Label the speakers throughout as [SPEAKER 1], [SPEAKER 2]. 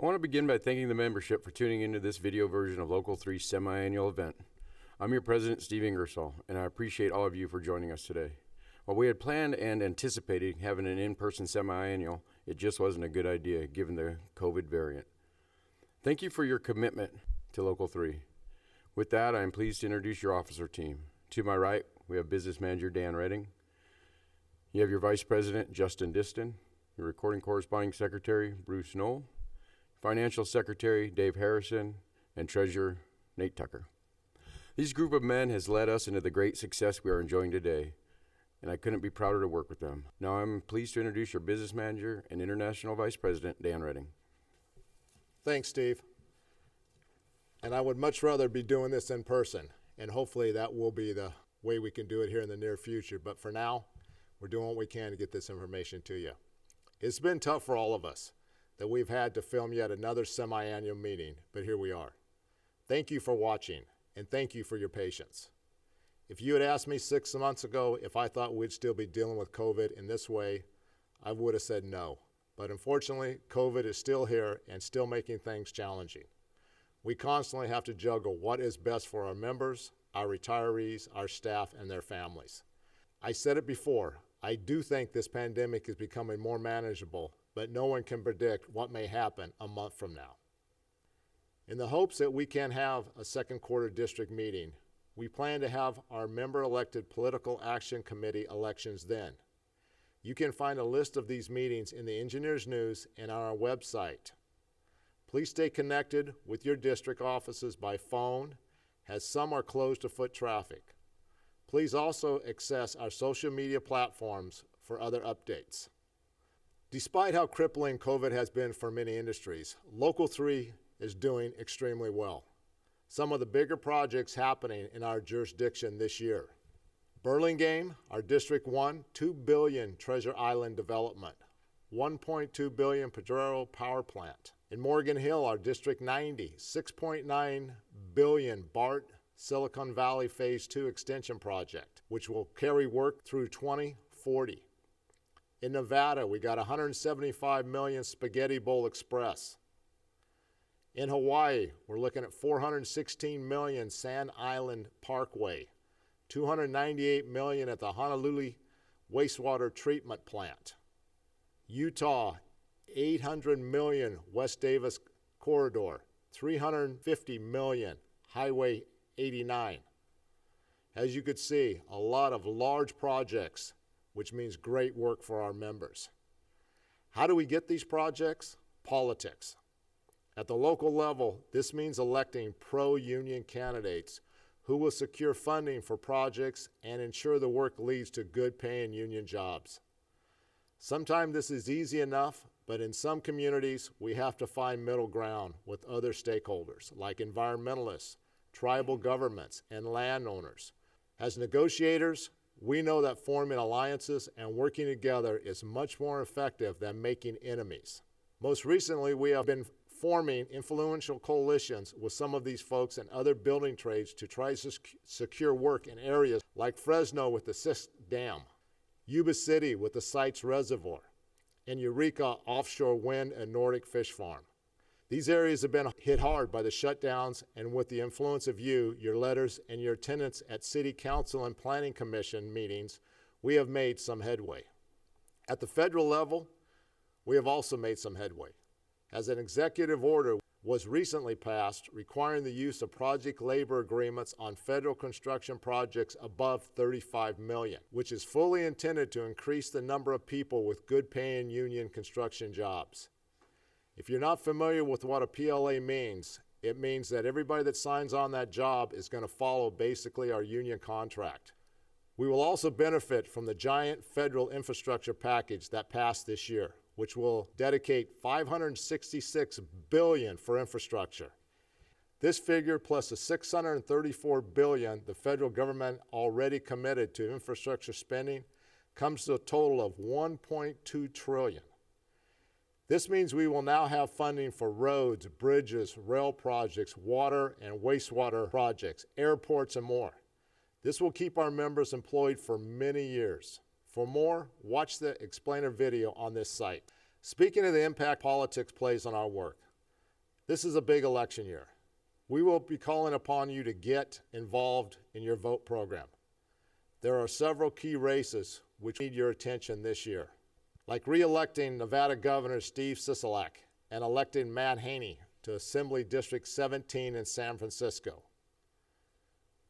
[SPEAKER 1] I want to begin by thanking the membership for tuning into this video version of Local 3's semi-annual event. I'm your president, Steve Ingersoll, and I appreciate all of you for joining us today. While we had planned and anticipated having an in-person semi-annual, it just wasn't a good idea given the COVID variant. Thank you for your commitment to Local 3. With that, I am pleased to introduce your officer team. To my right, we have Business Manager Dan Redding. You have your Vice President, Justin Diston, your Recording Corresponding Secretary, Bruce Knoll, Financial Secretary, Dave Harrison, and Treasurer, Nate Tucker. This group of men has led us into the great success we are enjoying today, and I couldn't be prouder to work with them. Now I'm pleased to introduce your Business Manager and International Vice President, Dan Redding.
[SPEAKER 2] Thanks, Steve. And I would much rather be doing this in person, and hopefully that will be the way we can do it here in the near future. But for now, we're doing what we can to get this information to you. It's been tough for all of us that we've had to film yet another semi-annual meeting, but here we are. Thank you for watching, and thank you for your patience. If you had asked me 6 months ago if I thought we'd still be dealing with COVID in this way, I would have said no. But unfortunately, COVID is still here and still making things challenging. We constantly have to juggle what is best for our members, our retirees, our staff, and their families. I said it before, I do think this pandemic is becoming more manageable, but no one can predict what may happen a month from now. In the hopes that we can have a second quarter district meeting, we plan to have our member-elected Political Action Committee elections then. You can find a list of these meetings in the Engineers News and on our website. Please stay connected with your district offices by phone, as some are closed to foot traffic. Please also access our social media platforms for other updates. Despite how crippling COVID has been for many industries, Local 3 is doing extremely well. Some of the bigger projects happening in our jurisdiction this year. Burlingame, our District 1, $2 billion Treasure Island development, $1.2 billion Potrero Power Plant. In Morgan Hill, our District 90, $6.9 billion BART Silicon Valley Phase 2 Extension Project, which will carry work through 2040. In Nevada, we got $175 million Spaghetti Bowl Express. In Hawaii, we're looking at $416 million Sand Island Parkway, $298 million at the Honolulu Wastewater Treatment Plant. Utah, $800 million West Davis Corridor, $350 million Highway 89. As you could see, a lot of large projects, which means great work for our members. How do we get these projects? Politics. At the local level, this means electing pro-union candidates who will secure funding for projects and ensure the work leads to good-paying union jobs. Sometimes this is easy enough, but in some communities, we have to find middle ground with other stakeholders, like environmentalists, tribal governments, and landowners. As negotiators, we know that forming alliances and working together is much more effective than making enemies. Most recently, we have been forming influential coalitions with some of these folks and other building trades to try to secure work in areas like Fresno with the Sisk Dam, Yuba City with the Sites Reservoir, and Eureka Offshore Wind and Nordic Fish Farm. These areas have been hit hard by the shutdowns, and with the influence of you, your letters, and your attendance at City Council and Planning Commission meetings, we have made some headway. At the federal level, we have also made some headway, as an executive order was recently passed requiring the use of project labor agreements on federal construction projects above $35 million, which is fully intended to increase the number of people with good-paying union construction jobs. If you're not familiar with what a PLA means, it means that everybody that signs on that job is going to follow basically our union contract. We will also benefit from the giant federal infrastructure package that passed this year, which will dedicate $566 billion for infrastructure. This figure plus the $634 billion the federal government already committed to infrastructure spending comes to a total of $1.2 trillion. This means we will now have funding for roads, bridges, rail projects, water and wastewater projects, airports, and more. This will keep our members employed for many years. For more, watch the explainer video on this site. Speaking of the impact politics plays on our work, This is a big election year. We will be calling upon you to get involved in your vote program. There are several key races which need your attention this year, like re-electing Nevada Governor Steve Sisolak and electing Matt Haney to Assembly District 17 in San Francisco.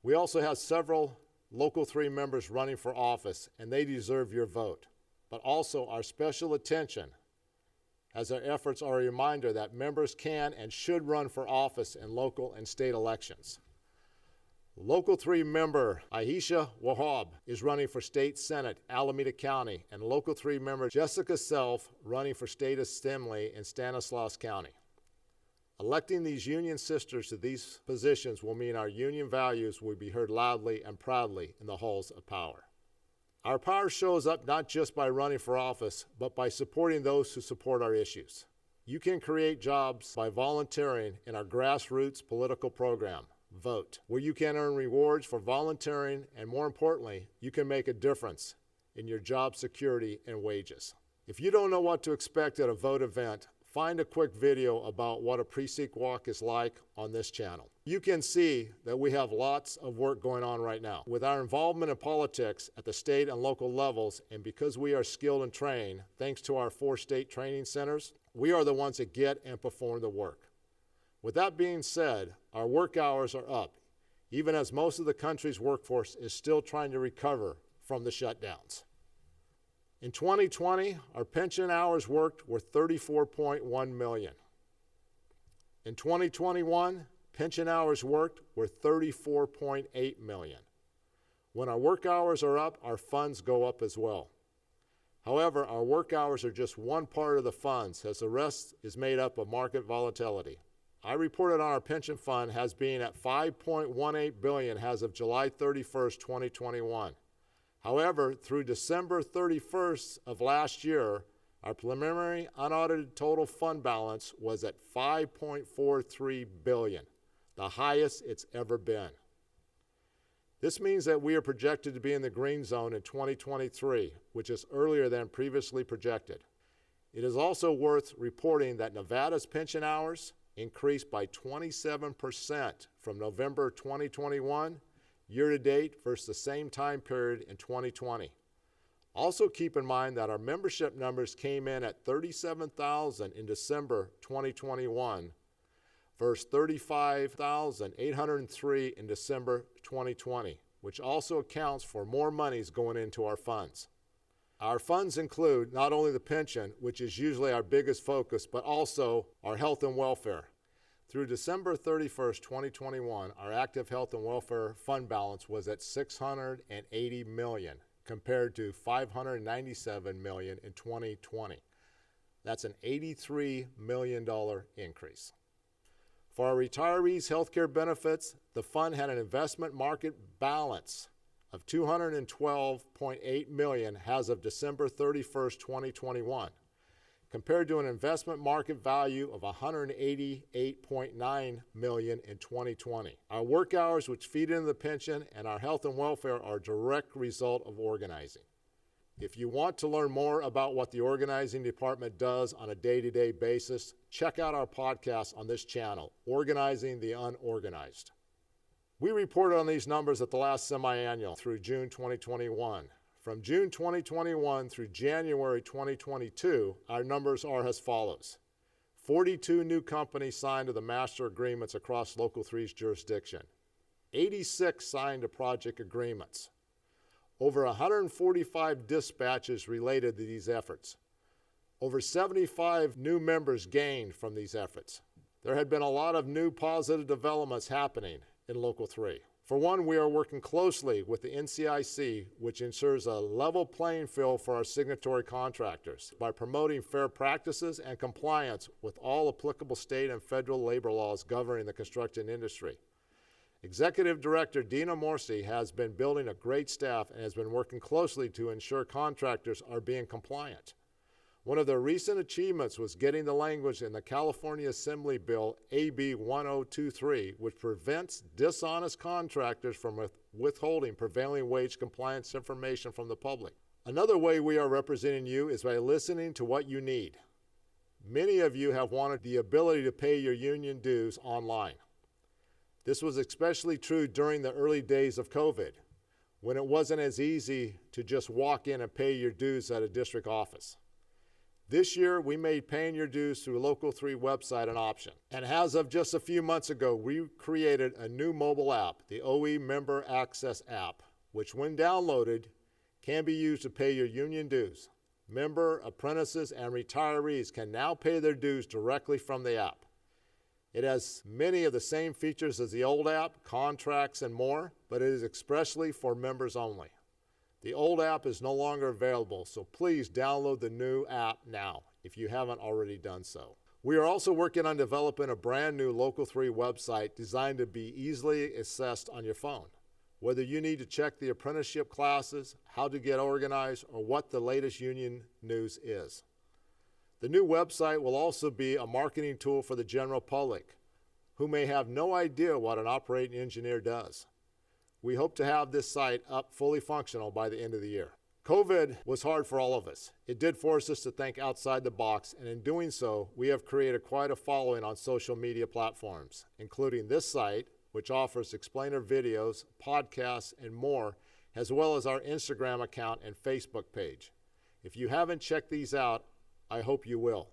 [SPEAKER 2] We also have several Local 3 members running for office, and they deserve your vote, but also our special attention, as our efforts are a reminder that members can and should run for office in local and state elections. Local 3 member Aisha Wahab is running for State Senate, Alameda County, and Local 3 member Jessica Self running for State Assembly in Stanislaus County. Electing these union sisters to these positions will mean our union values will be heard loudly and proudly in the halls of power. Our power shows up not just by running for office, but by supporting those who support our issues. You can create jobs by volunteering in our grassroots political program, Vote, where you can earn rewards for volunteering, and more importantly, you can make a difference in your job security and wages. If you don't know what to expect at a vote event, find a quick video about what a precinct walk is like on this channel. You can see that we have lots of work going on right now. With our involvement in politics at the state and local levels, and because we are skilled and trained, thanks to our 4 state training centers, we are the ones that get and perform the work. With that being said, our work hours are up, even as most of the country's workforce is still trying to recover from the shutdowns. In 2020, our pension hours worked were 34.1 million. In 2021, pension hours worked were 34.8 million. When our work hours are up, our funds go up as well. However, our work hours are just one part of the funds, as the rest is made up of market volatility. I reported on our pension fund has been at $5.18 billion as of July 31st, 2021. However, through December 31st of last year, our preliminary unaudited total fund balance was at $5.43 billion, the highest it's ever been. This means that we are projected to be in the green zone in 2023, which is earlier than previously projected. It is also worth reporting that Nevada's pension hours increased by 27% from November 2021 year-to-date versus the same time period in 2020. Also keep in mind that our membership numbers came in at 37,000 in December 2021 versus 35,803 in December 2020, which also accounts for more monies going into our funds. Our funds include not only the pension, which is usually our biggest focus, but also our health and welfare. Through December 31st, 2021, our active health and welfare fund balance was at $680 million compared to $597 million in 2020. That's an $83 million increase. For our retirees' healthcare benefits, the fund had an investment market balance of $212.8 million as of December 31st, 2021, compared to an investment market value of $188.9 million in 2020. Our work hours, which feed into the pension, and our health and welfare are a direct result of organizing. If you want to learn more about what the organizing department does on a day-to-day basis, check out our podcast on this channel, Organizing the Unorganized. We reported on these numbers at the last semi-annual through June 2021. From June 2021 through January 2022, our numbers are as follows. 42 new companies signed to the master agreements across Local 3's jurisdiction. 86 signed to project agreements. Over 145 dispatches related to these efforts. Over 75 new members gained from these efforts. There had been a lot of new positive developments happening in Local 3. For one, we are working closely with the NCIC, which ensures a level playing field for our signatory contractors by promoting fair practices and compliance with all applicable state and federal labor laws governing the construction industry. Executive Director Dina Morsi has been building a great staff and has been working closely to ensure contractors are being compliant. One of their recent achievements was getting the language in the California Assembly Bill AB 1023, which prevents dishonest contractors from withholding prevailing wage compliance information from the public. Another way we are representing you is by listening to what you need. Many of you have wanted the ability to pay your union dues online. This was especially true during the early days of COVID, when it wasn't as easy to just walk in and pay your dues at a district office. This year, we made paying your dues through Local 3 website an option. And as of just a few months ago, we created a new mobile app, the OE Member Access app, which when downloaded, can be used to pay your union dues. Member, apprentices, and retirees can now pay their dues directly from the app. It has many of the same features as the old app, contracts, and more, but it is expressly for members only. The old app is no longer available, so please download the new app now if you haven't already done so. We are also working on developing a brand new Local 3 website designed to be easily accessed on your phone. Whether you need to check the apprenticeship classes, how to get organized, or what the latest union news is. The new website will also be a marketing tool for the general public, who may have no idea what an operating engineer does. We hope to have this site up fully functional by the end of the year. COVID was hard for all of us. It did force us to think outside the box, and in doing so, we have created quite a following on social media platforms, including this site, which offers explainer videos, podcasts, and more, as well as our Instagram account and Facebook page. If you haven't checked these out, I hope you will.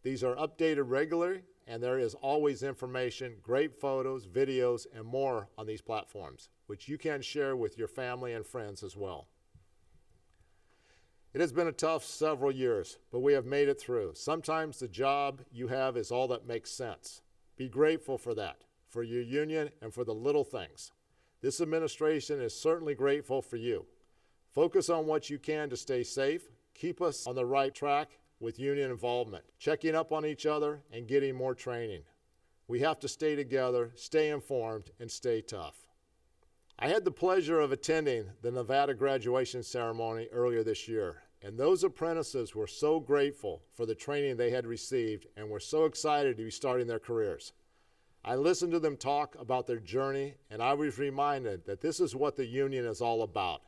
[SPEAKER 2] These are updated regularly, and there is always information, great photos, videos, and more on these platforms, which you can share with your family and friends as well. It has been a tough several years, but we have made it through. Sometimes the job you have is all that makes sense. Be grateful for that, for your union, and for the little things. This administration is certainly grateful for you. Focus on what you can to stay safe, keep us on the right track with union involvement, checking up on each other, and getting more training. We have to stay together, stay informed, and stay tough. I had the pleasure of attending the Nevada graduation ceremony earlier this year, and those apprentices were so grateful for the training they had received and were so excited to be starting their careers. I listened to them talk about their journey, and I was reminded that this is what the union is all about.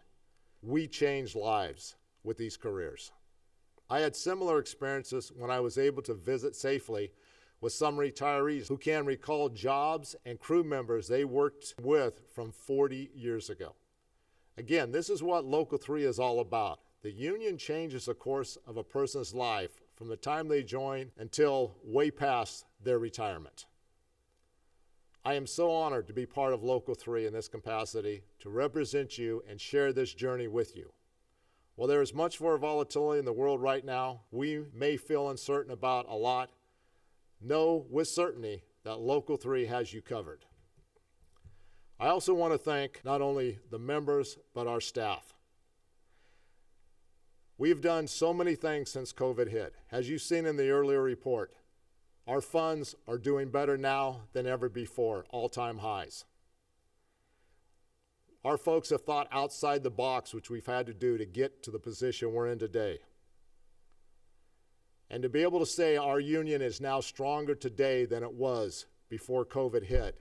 [SPEAKER 2] We change lives with these careers. I had similar experiences when I was able to visit safely with some retirees who can recall jobs and crew members they worked with from 40 years ago. Again, this is what Local 3 is all about. The union changes the course of a person's life from the time they join until way past their retirement. I am so honored to be part of Local 3 in this capacity, to represent you and share this journey with you. While there is much more volatility in the world right now, we may feel uncertain about a lot. Know with certainty that Local 3 has you covered. I also want to thank not only the members, but our staff. We've done so many things since COVID hit. As you've seen in the earlier report, our funds are doing better now than ever before, all-time highs. Our folks have thought outside the box, which we've had to do to get to the position we're in today. And to be able to say our union is now stronger today than it was before COVID hit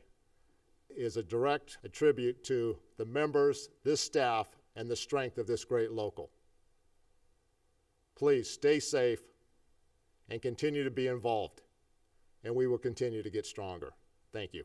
[SPEAKER 2] is a direct attribute to the members, this staff, and the strength of this great local. Please stay safe and continue to be involved, and we will continue to get stronger. Thank you.